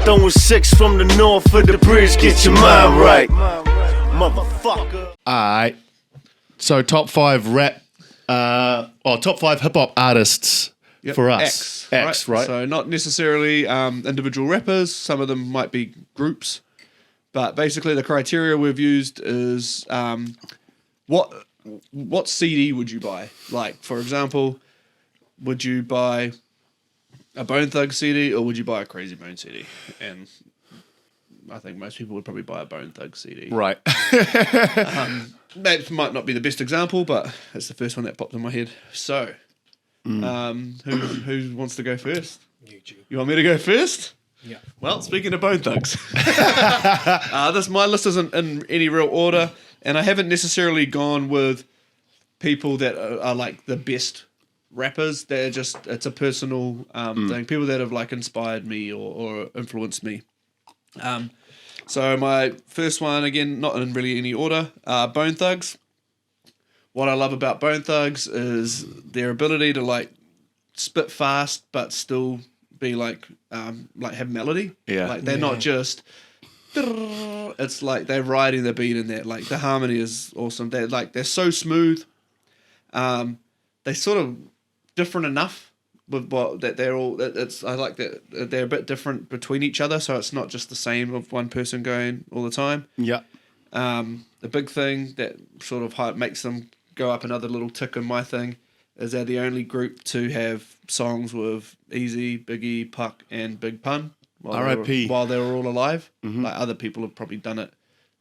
Throwing six from the north for the bridge, get your mind right. Motherfucker. Alright. So top 5 rap, top 5 hip hop artists for us. X, right? So not necessarily individual rappers. Some of them might be groups. But basically the criteria we've used is what CD would you buy? Like, for example, would you buy a Bone Thug CD or would you buy a Crazy Bone CD? And I think most people would probably buy a Bone Thug CD. Right. That might not be the best example, but it's the first one that popped in my head. So, who wants to go first? You want me to go first? Yeah. Well, speaking of Bone Thugs, my list isn't in any real order, and I haven't necessarily gone with people that are like the best rappers. They're just, it's a personal thing. People that have like inspired me or influenced me. So my first one, again, not in really any order, Bone Thugs. What I love about Bone Thugs is their ability to like spit fast but still be like have melody. Yeah. Like they're not just, it's like they're riding the beat in that. Like the harmony is awesome. They're so smooth. They sort of different enough with what that they're all. I like that they're a bit different between each other, so it's not just the same of one person going all the time. Yeah. The big thing that sort of makes them go up another little tick in my thing is they're the only group to have songs with Easy, Biggie, Puck, and Big Pun R.I.P. while they were all alive. Like other people have probably done it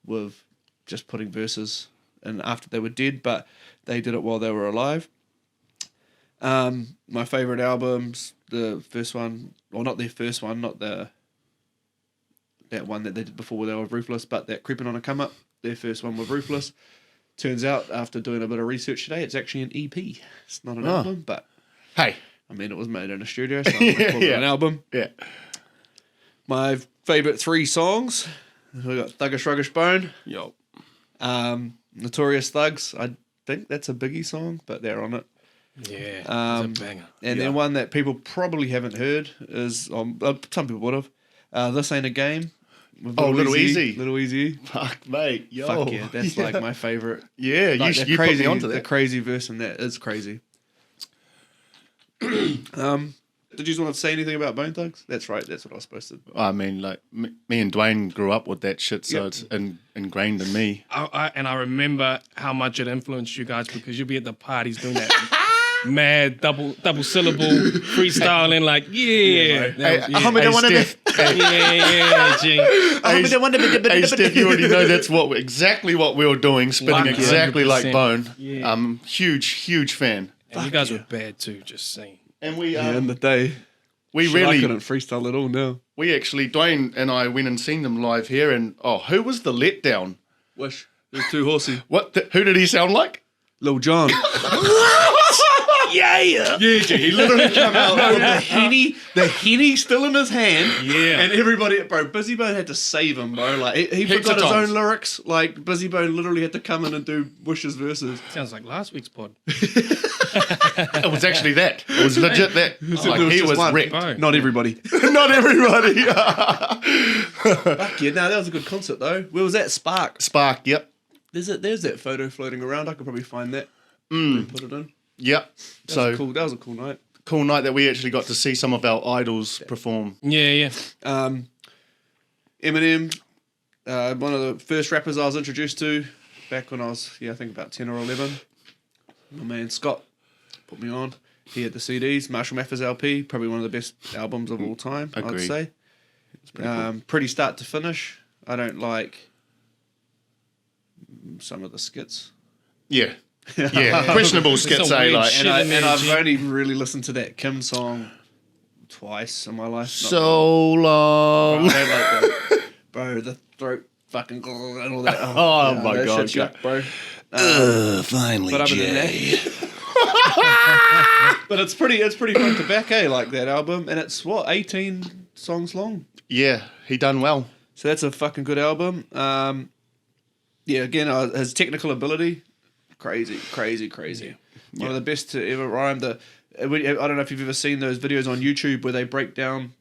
with just putting verses in after they were dead, but they did it while they were alive. My favorite albums, the first one, or not their first one, not that one that they did before where they were Ruthless, but that Creeping on a Come Up, their first one with Ruthless. Turns out, after doing a bit of research today, it's actually an EP. It's not an album, but Hey. I mean, it was made in a studio, so I'm going to call it an album. Yeah. My favourite 3 songs, we got Thuggish Ruggish Bone, Yo. Notorious Thugs. I think that's a Biggie song, but they're on it. Yeah, it's a banger. And then one that people probably haven't heard is, some people would have, This Ain't a Game. With Little Easy. Little Easy. Fuck, mate. Yo. Fuck yeah, that's like my favourite. Yeah, Like you put me onto The that. crazy verse in that is crazy. Did you want to say anything about Bone Thugs? That's right, that's what I was supposed to. I mean, like, me and Dwayne grew up with that shit, so it's ingrained in me. I remember how much it influenced you guys because you'll be at the parties doing that mad double syllable freestyling like Hey, Steph, you already know that's exactly what we were doing, spinning exactly like 100%. Bone. Yeah. Huge fan. And you guys were bad too, just saying. And we in the day. we I really couldn't freestyle at all now. we actually Dwayne and I went and seen them live here, and who was the letdown? Wish. It was too horsey. Who did he sound like? Lil Jon. Yeah, He literally came out with the henny still in his hand. Yeah. And everybody, bro, Busy Bone had to save him, bro. Like, he Heaps forgot of his times. own lyrics. Like, Busy Bone literally had to come in and do Wish's verses. Sounds like last week's pod. It was actually that. It was legit that. Like, There he just was one. wrecked. Oh. Not everybody. Not everybody. Fuck yeah, no, that was a good concert, though. Where was that? Spark. Spark, yep. There's that photo floating around. I could probably find that. And put it in. Yep. That was a cool night. Cool night that we actually got to see some of our idols perform. Yeah. Eminem, one of the first rappers I was introduced to back when I was, I think about 10 or 11. My man Scott put me on. He had the CDs. Marshall Mathers LP, probably one of the best albums of all time, I'd Agreed. say. Pretty start to finish. I don't like some of the skits. Yeah. Yeah. Questionable skits, some weird like. shit. And I've Jim. only really listened to that Kim song twice in my life. So long. I don't like that. Bro, the throat fucking and all that. Oh my that God, shit's yuck, bro. Finally, But other than that, but it's pretty front to back, like that album, and it's 18 songs long. Yeah, he done well. So that's a fucking good album. Again, his technical ability, crazy. One of the best to ever rhyme. I don't know if you've ever seen those videos on YouTube where they break down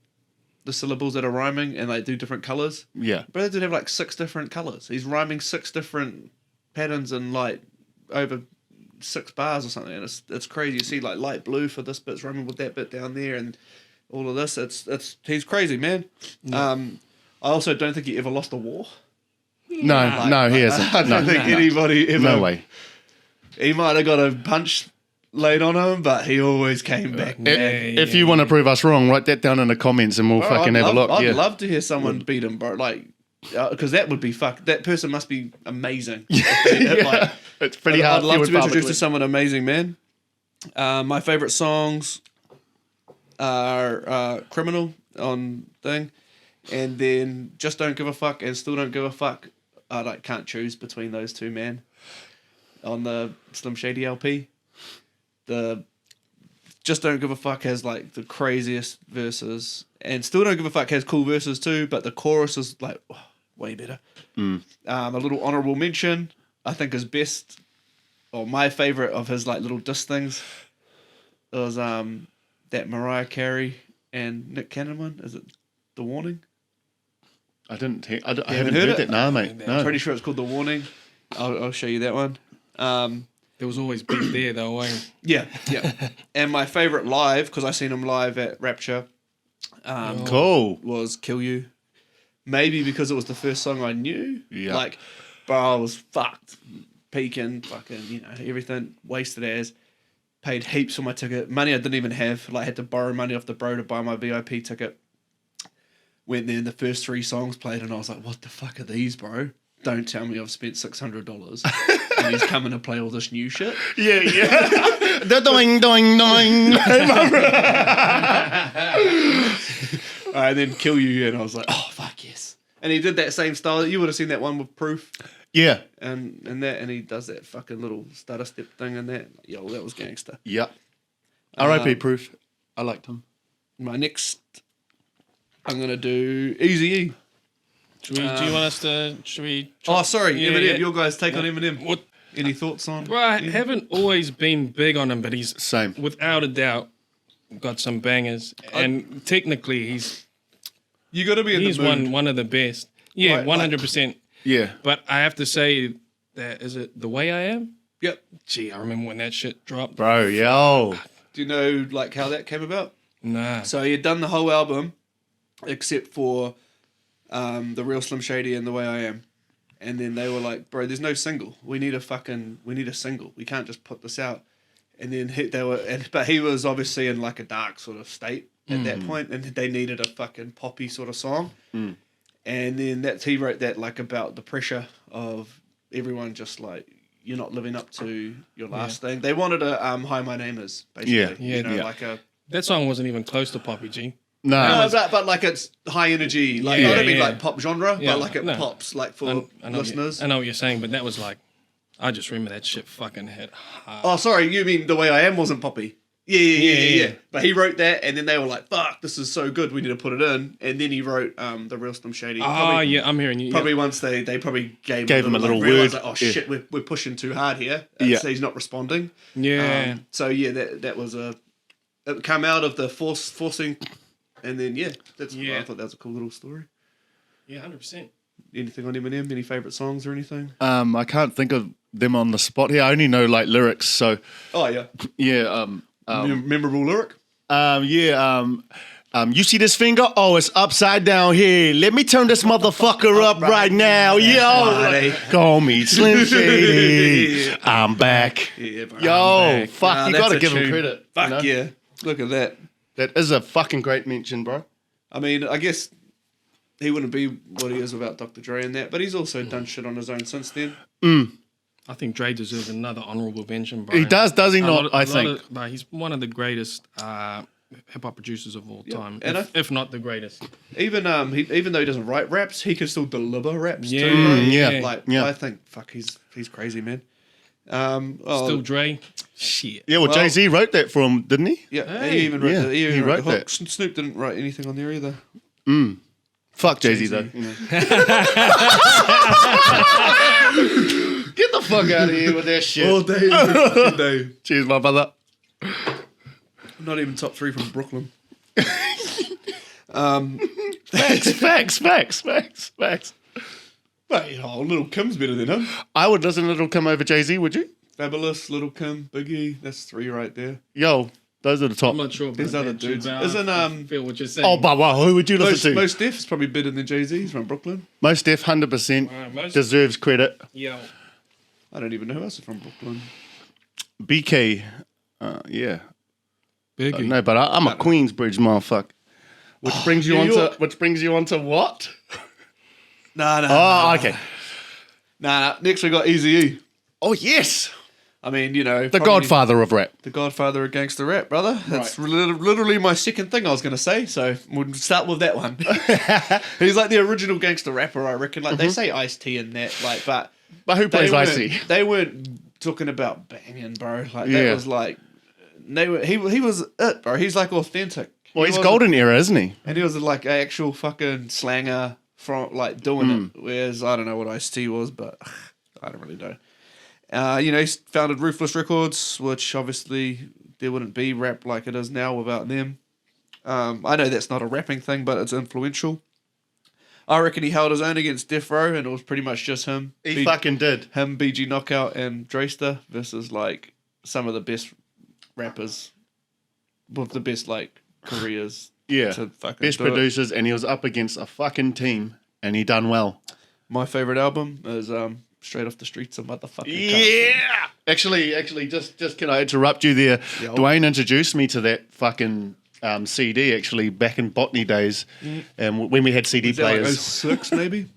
the syllables that are rhyming and they do different colors. Yeah. Bro, they did have like 6 different colors. He's rhyming 6 different patterns in like over 6 bars or something, and it's crazy. You see like light blue for this bit's rhyming with that bit down there, and all of this. It's he's crazy, man. I also don't think he ever lost a war. No, he hasn't. I don't think anybody ever. No way. He might have got a punch laid on him, but he always came back. If you want to prove us wrong, write that down in the comments and we'll fucking have a look. I'd love to hear someone beat him, bro. Like, because that would be that person must be amazing. Like, it's pretty hard. I'd love to be introduced to someone amazing, man. My favorite songs are "Criminal" on thing, and then "Just Don't Give a Fuck" and "Still Don't Give a Fuck." I like can't choose between those two, man. On the Slim Shady LP, the "Just Don't Give a Fuck" has like the craziest verses, and "Still Don't Give a Fuck" has cool verses too, but the chorus is like way better. A little honorable mention, I think his best, or my favorite of his like little diss things, was that Mariah Carey and Nick Cannon one. Is it "The Warning"? I haven't heard that. No, mate. I'm No. pretty sure it's called "The Warning." I'll show you that one. There was always beef there, though. Yeah. And my favorite live, because I seen him live at Rapture, Cool. was "Kill You." Maybe because it was the first song I knew. Yeah. Like, bro, I was fucked, peaking, fucking, everything, wasted as. Paid heaps for my ticket, money I didn't even have. Like, had to borrow money off the bro to buy my VIP ticket. Went there, and the first 3 songs played, and I was like, "What the fuck are these, bro? Don't tell me I've spent $600 and he's coming to play all this new shit." Yeah. The doing, doing. And then "Kill You," and I was like, "Oh fuck yes!" And he did that same style. You would have seen that one with Proof, Yeah. and he does that fucking little stutter step thing and that. Yo, that was gangster. Yeah. R.I.P. Proof. I liked him. My next, I'm gonna do Eazy-E. Do you want us to? Should we? Oh, sorry, Yeah, Eminem. yeah. Your guys take on Eminem. What? Any thoughts on? Well, I haven't always been big on him, but he's Same. without a doubt got some bangers, and technically You got to be in he's the mood. one of the best. Yeah, Like- 100%. Yeah. But I have to say that is it The Way I Am? Yep. Gee, I remember when that shit dropped. Bro, yo. Do you know like how that came about? Nah. So he had done the whole album, except for The Real Slim Shady and The Way I Am. And then they were like, "Bro, there's no single. We need a single. We can't just put this out." And then but he was obviously in like a dark sort of state at that point, and they needed a fucking poppy sort of song. And then he wrote that like about the pressure of everyone just like, you're not living up to your last thing. They wanted a "Hi, My Name Is," basically. Yeah. Like a. That song wasn't even close to Poppy G. No, but like it's high energy. Like I don't mean like pop genre, Yeah, but like it no. pops like for I know listeners. I know what you're saying, but that was like, I just remember that shit fucking hit hard. Oh, sorry, you mean The Way I Am wasn't poppy? Yeah. But he wrote that, and then they were like, "Fuck, this is so good, we need to put it in." And then he wrote The Real Slim Shady. Yeah, I'm hearing you. Probably once they probably gave him a little like, realised, word. Like, oh Yeah. shit, we're pushing too hard here. Yeah. So he's not responding. Yeah. So yeah, that was it came out of the forcing, and then I thought that was a cool little story. Yeah, 100%. Anything on Eminem? Any favorite songs or anything? I can't think of them on the spot here. I only know like lyrics. So Oh yeah, yeah. memorable lyric. You see this finger? Oh, it's upside down here. Let me turn this motherfucker up right now. Yo, call me Slim Shady. I'm back. Yeah, bro. Yo, fuck, Nah, you that's gotta a give him tune. credit. Fuck you know? yeah, look at that. That is a fucking great mention, bro. I mean, I guess he wouldn't be what he is without Dr. Dre and that, but he's also done shit on his own since then. I think Dre deserves another honorable mention, bro. He does he not? I think. He's one of the greatest hip hop producers of all time, and if not the greatest. Even even though he doesn't write raps, he can still deliver raps Yeah, too. Bro. yeah. Like Yeah. I think, fuck, he's crazy, man. Still Dre. Shit. Yeah, well, Well- Jay-Z wrote that for him, didn't he? Yeah, Hey. he even wrote Yeah, the, he even he wrote wrote the hook. that. Snoop didn't write anything on there either. Fuck Jay-Z, Jay-Z. though. You know. Get the fuck out of here with that shit. All day, fucking day. Cheers, my brother. Not even top 3 from Brooklyn. Facts. But Little Kim's better than him. I would listen to Little Kim over Jay-Z, would you? Fabulous, Little Kim, Biggie. That's 3 right there. Yo, those are the top. I'm not sure. There's about other that, dudes. but Isn't I feel what you're saying. Oh, but wow, who would you listen to? Most Def is probably better than Jay-Z. He's from Brooklyn. Most Def, 100%. Most- Deserves credit. Yo, I don't even know who else is from Brooklyn. BK, yeah. Biggie. No, but I'm a Queensbridge motherfucker. Which brings you New onto York. what? Nah. Oh, okay. Nah. Next we got Eazy-E. Oh, yes. I mean, The godfather of rap. The godfather of gangster rap, brother. That's literally my second thing I was going to say, so we'll start with that one. He's like the original gangster rapper, I reckon. Like, they say Ice-T and that, like, but who plays Ice-T? They weren't talking about banging, bro. Like, that Yeah. was like, he was it, bro. He's like authentic. Well, He he's wasn't- golden era, isn't he? And he was like an actual fucking slanger from like doing it. Whereas I don't know what Ice-T was, but I don't really know. He's founded Ruthless Records, which obviously there wouldn't be rap like it is now without them. I know that's not a rapping thing, but it's influential. I reckon he held his own against Death Row, and it was pretty much just him. He fucking did. Him, BG Knockout, and Drayster versus like some of the best rappers with the best like careers. Yeah. to fucking Best do it. producers, and he was up against a fucking team, and he done well. My favorite album is Straight Off the Streets of Motherfucking Yeah. Actually, just can I interrupt you there? Yeah. Dwayne introduced me to that fucking CD actually back in botany days, and when we had CD Is that like players. 06 maybe?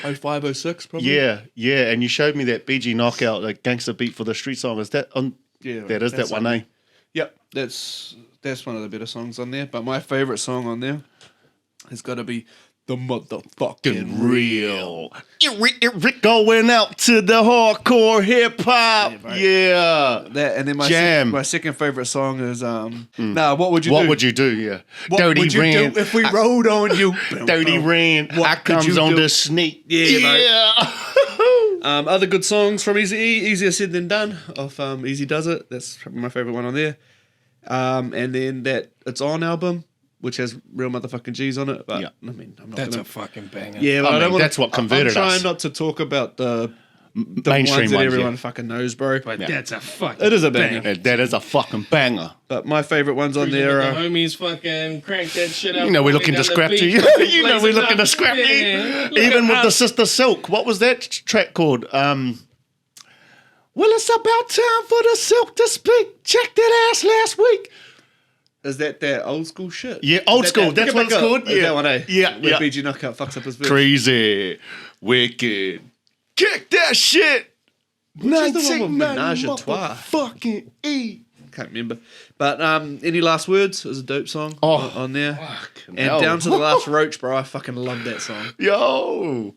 05, 06 probably? Yeah, and you showed me that BG Knockout, the Gangster Beat for the Street song. Is that on? Yeah, that is that that's one, on- eh? Yep, that's one of the better songs on there. But my favorite song on there has got to be The Motherfucking Real. Going out to the hardcore hip hop. Yeah, right. Yeah. That and then my Jam. my second favorite song is Nah, what would you What do? would you do? Yeah. What Dirty would you Rant. do if we rode on you? Dirty Rant. What I could comes you on do? the sneak. Yeah, other good songs from Eazy-E, Easier Said Than Done, off Easy Does It. That's probably my favorite one on there. And then that It's On album, which has real motherfucking G's on it. But Yeah. I mean, I'm not That's gonna. a fucking banger. Yeah, but I I don't mean, wanna, that's what converted I'm trying us. not to talk about the Mainstream ones that ones, everyone yeah. fucking knows, bro. But that's a fucking It is a banger. That is a fucking banger. But my favorite ones on there The are homies fucking crank that shit up. You know we're They looking to down the scrap beach, you. fucking You know blaze we're it looking up. to scrap you. Yeah. Look Even at with the us. Sister Silk. What was that track called? Well, it's about time for the Silk to speak. Check that ass last week. is that old school shit? Yeah, old Is school. that- That's Pick It what it's Back Up? called. Is Yeah. that one, eh? Yeah, Where yeah. BG Knockout fucks up his verse. Crazy. Wicked. Kick that shit. Which is the one with Menage a Trois? Fucking E. Can't remember. But Any Last Words is a dope song on there. Fucking And hell. Down to the Last Roach, bro. I fucking love that song. Yo.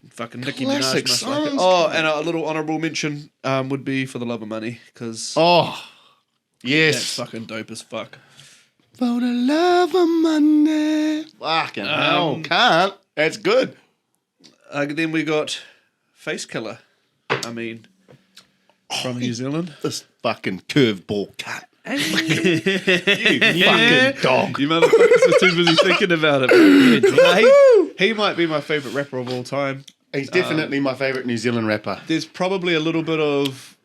Fucking Nicki Classic Minaj must like it. songs. Oh, and a little honourable mention would be For the Love of Money, because Oh. that's Yes. fucking dope as fuck. For the love of money. Fucking hell. Can't. That's good. Then we got Face Killer. I mean, from New Zealand. This fucking curveball cut. You fucking dog. You motherfuckers were too busy thinking about it. He might be my favourite rapper of all time. He's definitely my favourite New Zealand rapper. There's probably a little bit of,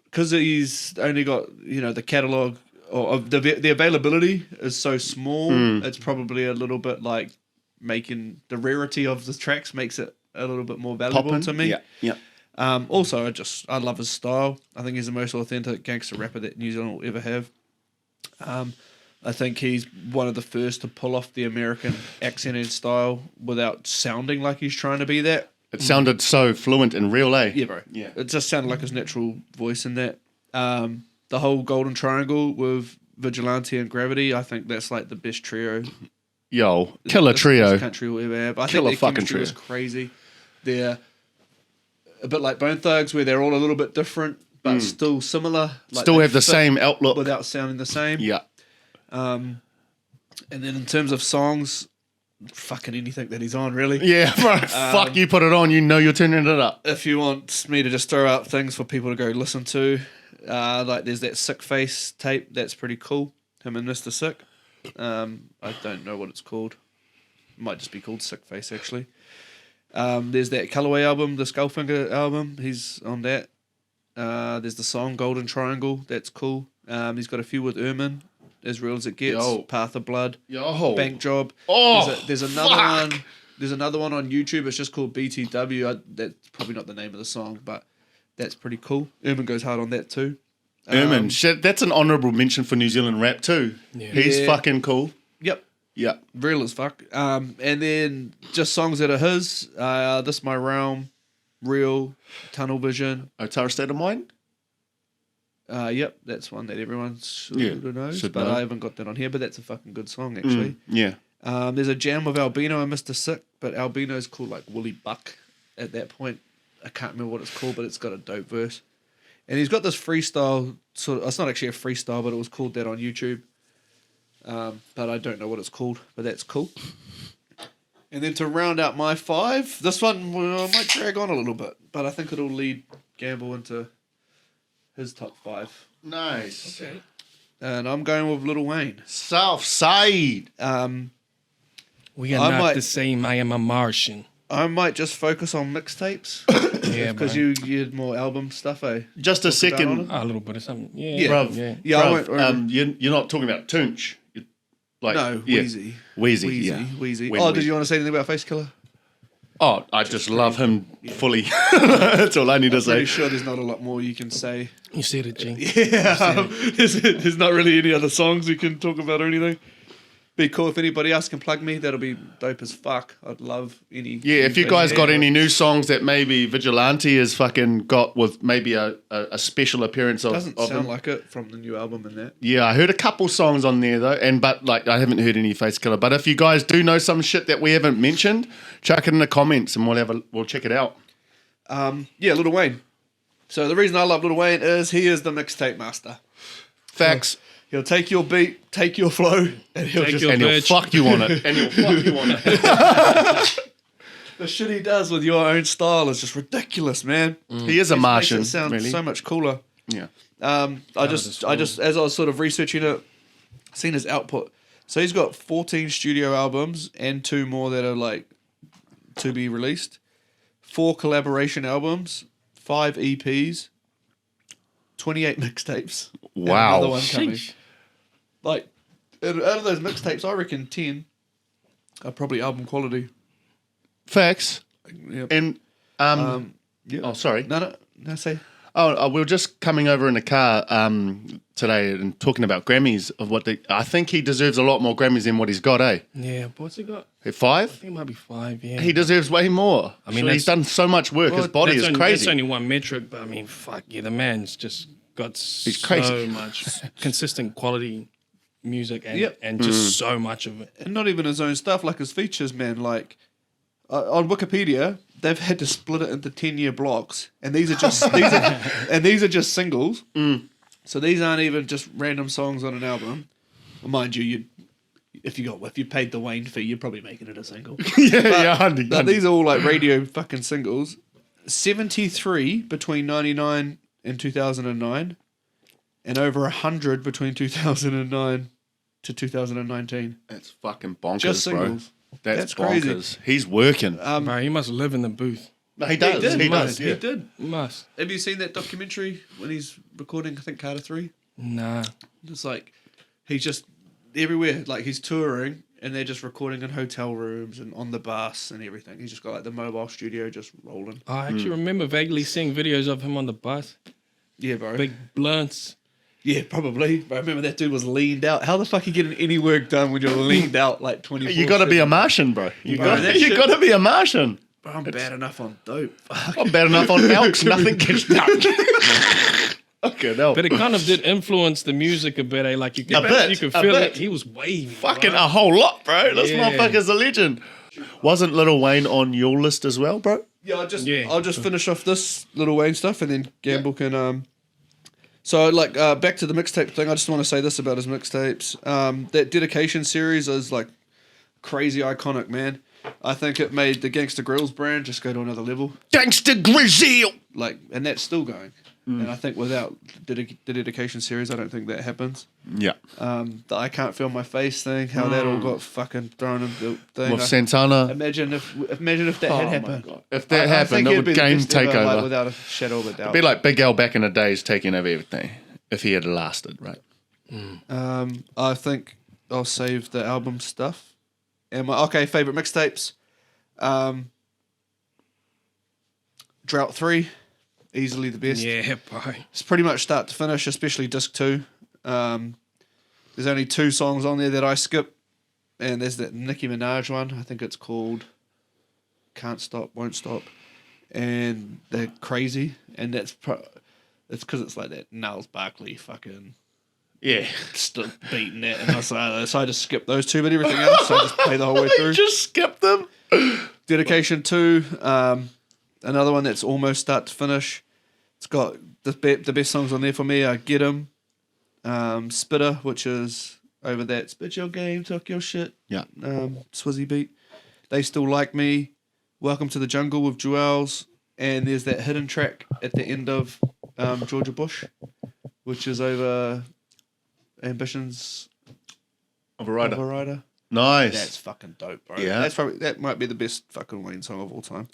because he's only got the catalogue or of the availability is so small. It's probably a little bit like making the rarity of the tracks makes it a little bit more valuable Poppin'. to me. Yeah. Also, I love his style. I think he's the most authentic gangster rapper that New Zealand will ever have. I think he's one of the first to pull off the American accent and style without sounding like he's trying to be that. It sounded so fluent and real, eh? Yeah, bro. Yeah. It just sounded like his natural voice in that. The whole Golden Triangle with Vigilante and Gravity, I think that's like the best trio Yo, killer this trio. country will ever have. I Killer think their fucking chemistry trio. was crazy. They're a bit like Bone Thugs, where they're all a little bit different, but still similar. Like Still they have the fit same outlook. without sounding the same. Yeah. And then in terms of songs, fucking anything that he's on, really. Yeah, bro. Fuck, you put it on, you know you're turning it up. If you want me to just throw out things for people to go listen to, like there's that Sick Face tape that's pretty cool. Him and Mr. Sick. I don't know what it's called. It might just be called Sick Face, actually. There's that Colourway album, the Skullfinger album. He's on that. There's the song Golden Triangle. That's cool. He's got a few with Ermin, As Real As It Gets, Yo. Path of Blood, Yo. Bank Job. Oh, there's another fuck. one. There's another one on YouTube. It's just called BTW. That's probably not the name of the song, but that's pretty cool. Ermin goes hard on that too. Ermin, shit, that's an honourable mention for New Zealand rap too. Yeah. He's Yeah. fucking cool. Yep. Yeah. Real as fuck. And then just songs that are his. This My Realm, Real, Tunnel Vision. Otara State of Mind? Yep, that's one that everyone should Yeah, knows, should but know. I haven't got that on here. But that's a fucking good song actually. Yeah. There's a jam with Albino and Mr. Sick, but Albino's called like Woolly Buck at that point. I can't remember what it's called, but it's got a dope verse. And he's got this freestyle sort of. It's not actually a freestyle, but it was called that on YouTube. But I don't know what it's called, but that's cool. And then to round out my 5, this one might drag on a little bit, but I think it'll lead Gamble into his top 5. Nice. Okay. And I'm going with Lil Wayne. South Side. We are I not might- the same. I am a Martian. I might just focus on mixtapes Yeah, because bro. you had more album stuff, eh? Just a Talk about second. on it? A little bit of something. Yeah. Yeah. Bruv, Yeah. Yeah, I bruv, won't- you're not talking about Tunch. Like, No, yeah. Wheezy. Wheezy, yeah. Wheezy. When Oh, we- did you want to say anything about Face Killer? Oh, I just love him fully. That's all I need to Pretty say. sure there's not a lot more you can say. You said it, G. Yeah, there's not really any other songs you can talk about or anything. Be cool if anybody else can plug me. That'll be dope as fuck. I'd love any. Yeah, if you guys got any new songs that maybe Vigilante has fucking got with maybe a special appearance of, Doesn't of sound him. like it from the new album and that. Yeah, I heard a couple songs on there though, but like I haven't heard any Face Killer. But if you guys do know some shit that we haven't mentioned, chuck it in the comments and we'll check it out. Yeah, Lil Wayne. So the reason I love Lil Wayne is he is the mixtape master. Facts. He'll take your beat, take your flow, and he'll Take just your And he'll bitch. fuck you on it. And he'll fuck you on it. the shit he does with your own style is just ridiculous, man. He is a Makes Martian. it sound really. so much cooler. Yeah. I just as I was sort of researching it, seen his output. So he's got 14 studio albums and 2 more that are like to be released, 4 collaboration albums, 5 EPs, 28 mixtapes. and Wow. another one coming. Sheesh. Like out of those mixtapes, I reckon 10 are probably album quality. Facts. Yep. And Yeah. oh, sorry. No, say. Oh, we were just coming over in the car today and talking about Grammys of what I think he deserves a lot more Grammys than what he's got, eh? Yeah. What's he got? At I 5? think it might be 5. Yeah. He deserves way more. I mean, mean, he's that's- done so much work. His body That's is only, crazy. That's only one metric, but I mean, fuck yeah, the man's just got so crazy. much consistent quality music and Yep. and just so much of it. And not even his own stuff, like his features, man. Like on Wikipedia, they've had to split it into 10-year blocks, and these are just these are just singles. So these aren't even just random songs on an album. Well, mind you, if you paid the Wayne fee, you're probably making it a single. yeah, But these are all like radio fucking singles. 73 between 99 and 2009, and over 100 between 2009 to 2019. That's fucking bonkers, Just bro. singles. That's crazy. bonkers. He's working. Bro, he must live in the booth. No, he does. He does. He Yeah. did. He must. Have you seen that documentary when he's recording, I think, Carter 3? Nah. It's like he's just everywhere. Like he's touring and they're just recording in hotel rooms and on the bus and everything. He's just got like the mobile studio just rolling. I actually remember vaguely seeing videos of him on the bus. Yeah, bro. Big blunts. Yeah, probably. But I remember that dude was leaned out. How the fuck are you getting any work done when you're leaned out like 24? You got to be a Martian, bro. You Bro, that shit- got to be a Martian. Bro, I'm bad enough on dope. Fuck. I'm bad enough on Elks. Nothing gets done. Okay, no. But it kind of did influence the music a bit, eh? Like you could, A bit, you could a feel bit. it. He was wavy. Fucking bro. a whole lot, bro. This Yeah. motherfucker's a legend. Wasn't Lil Wayne on your list as well, bro? Yeah, Yeah. I'll just finish off this Lil Wayne stuff and then Gamble can So like back to the mixtape thing, I just want to say this about his mixtapes. That dedication series is like crazy iconic, man. I think it made the Gangsta Grills brand just go to another level. Gangsta Grizzle. Like, and that's still going. And I think without the dedication series, I don't think that happens. Yeah. The I Can't Feel My Face thing, how that all got fucking thrown in the thing. With Santana. Imagine if that had happened. If that I happened, think it it'd would be the game best ever, takeover. like, without a shadow of a doubt. It'd be like Big L back in the days taking over everything. If he had lasted, right? I think I'll save the album stuff. And my favorite mixtapes. Drought 3, easily the best. Yeah, bro. It's pretty much start to finish, especially disc 2. There's only 2 songs on there that I skip, and there's that Nicki Minaj one. I think it's called Can't Stop, Won't Stop, and they're crazy, and it's because it's like that Niles Barkley fucking Yeah. beating it, and so I just skip those 2, but everything else I just play the whole way through. Just skip them. Dedication 2, another one that's almost start to finish. It's got the best songs on there for me are Get 'Em, Spitter, which is over that Spit Your Game, Talk Your Shit, Yeah. Swizzy beat. They Still Like Me, Welcome to the Jungle with Jewels, and there's that hidden track at the end of Georgia Bush, which is over Ambitions Of a of rider. a Rider. Nice. That's fucking dope, bro. Yeah. That might be the best fucking Wayne song of all time.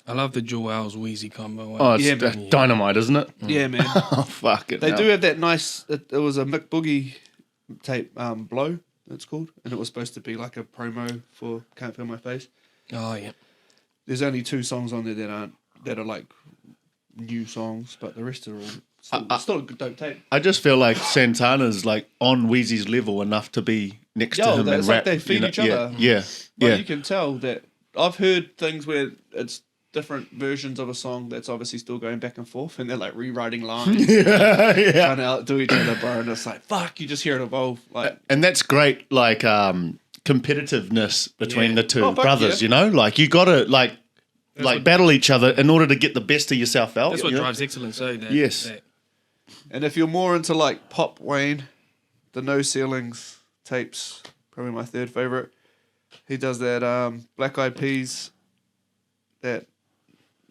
I love the Joel's Wheezy combo. Oh, it's Yeah, man. dynamite, isn't it? Yeah, man. Oh, fuck it. They do have that nice. It was a Mick Boogie tape, Blow. It's called, and it was supposed to be like a promo for Can't Feel My Face. Oh, yeah. There's only 2 songs on there that are like new songs, but the rest are all still a good dope tape. I just feel like Santana's like on Wheezy's level enough to be next to him and it's like rap. they feed each other. Yeah. But Yeah. you can tell that I've heard things where it's different versions of a song that's obviously still going back and forth, and they're like rewriting lines, Yeah. trying to outdo each other, bro. And it's like, fuck, you just hear it evolve. Like, And that's great, like competitiveness between Yeah. the two Oh, fuck brothers. yeah. You know, like you got to like what- battle each other in order to get the best of yourself out. That's what you know? drives excellence, eh? Yes. and if you're more into like pop Wayne, the No Ceilings tapes, probably my 3rd favorite. He does that Black Eyed Peas, that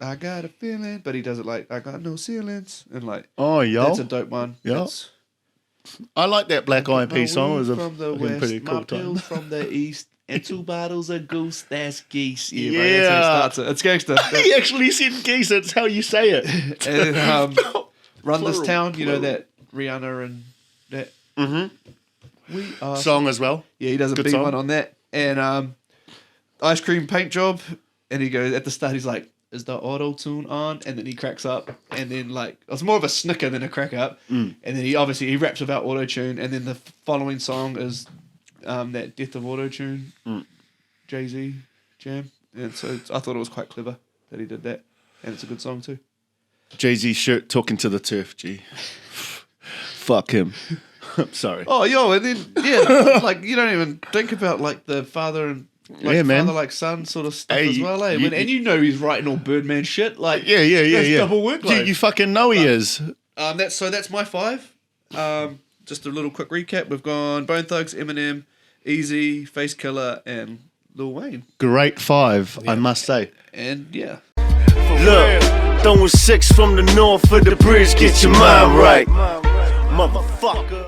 I got a feeling, but he does it like I got no ceilings, and like Oh, yo. that's a dope one. Yeah. That's- I like that Black Eyed My Peas song. It weed was a from the fucking west, pretty my cool time. pills from the east, and 2 bottles of goose. That's geese. Yeah, bro, Yeah. that's how he starts it. It's gangster. He actually said geese. That's how you say it. And Run This Plural, Town. You know plural. that Rihanna and that. We are Song as well. Yeah, he does a Good big song. one on that. And Ice Cream Paint Job. And he goes, at the start, he's like, is the auto tune on? And then he cracks up. And then, like, it's more of a snicker than a crack up. And then he raps about auto tune. And then the following song is that Death of Auto Tune, Jay-Z jam. And so I thought it was quite clever that he did that. And it's a good song too. Jay-Z shirt talking to the turf, G. Fuck him. I'm sorry. Oh, yo, and then, yeah, like, you don't even think about, like, the father and, like, Yeah, man. father, like, son sort of stuff Hey, as well, eh? you- And you know he's writing all Birdman shit. Like, Yeah. that's double workload. You fucking know he is. That's my 5. Just a little quick recap. We've gone Bone Thugs, Eminem, Easy, Face Killer, and Lil Wayne. Great 5, I must say. And, yeah. Look, throwing 6 from the north of the bridge, get your mind right. Motherfucker.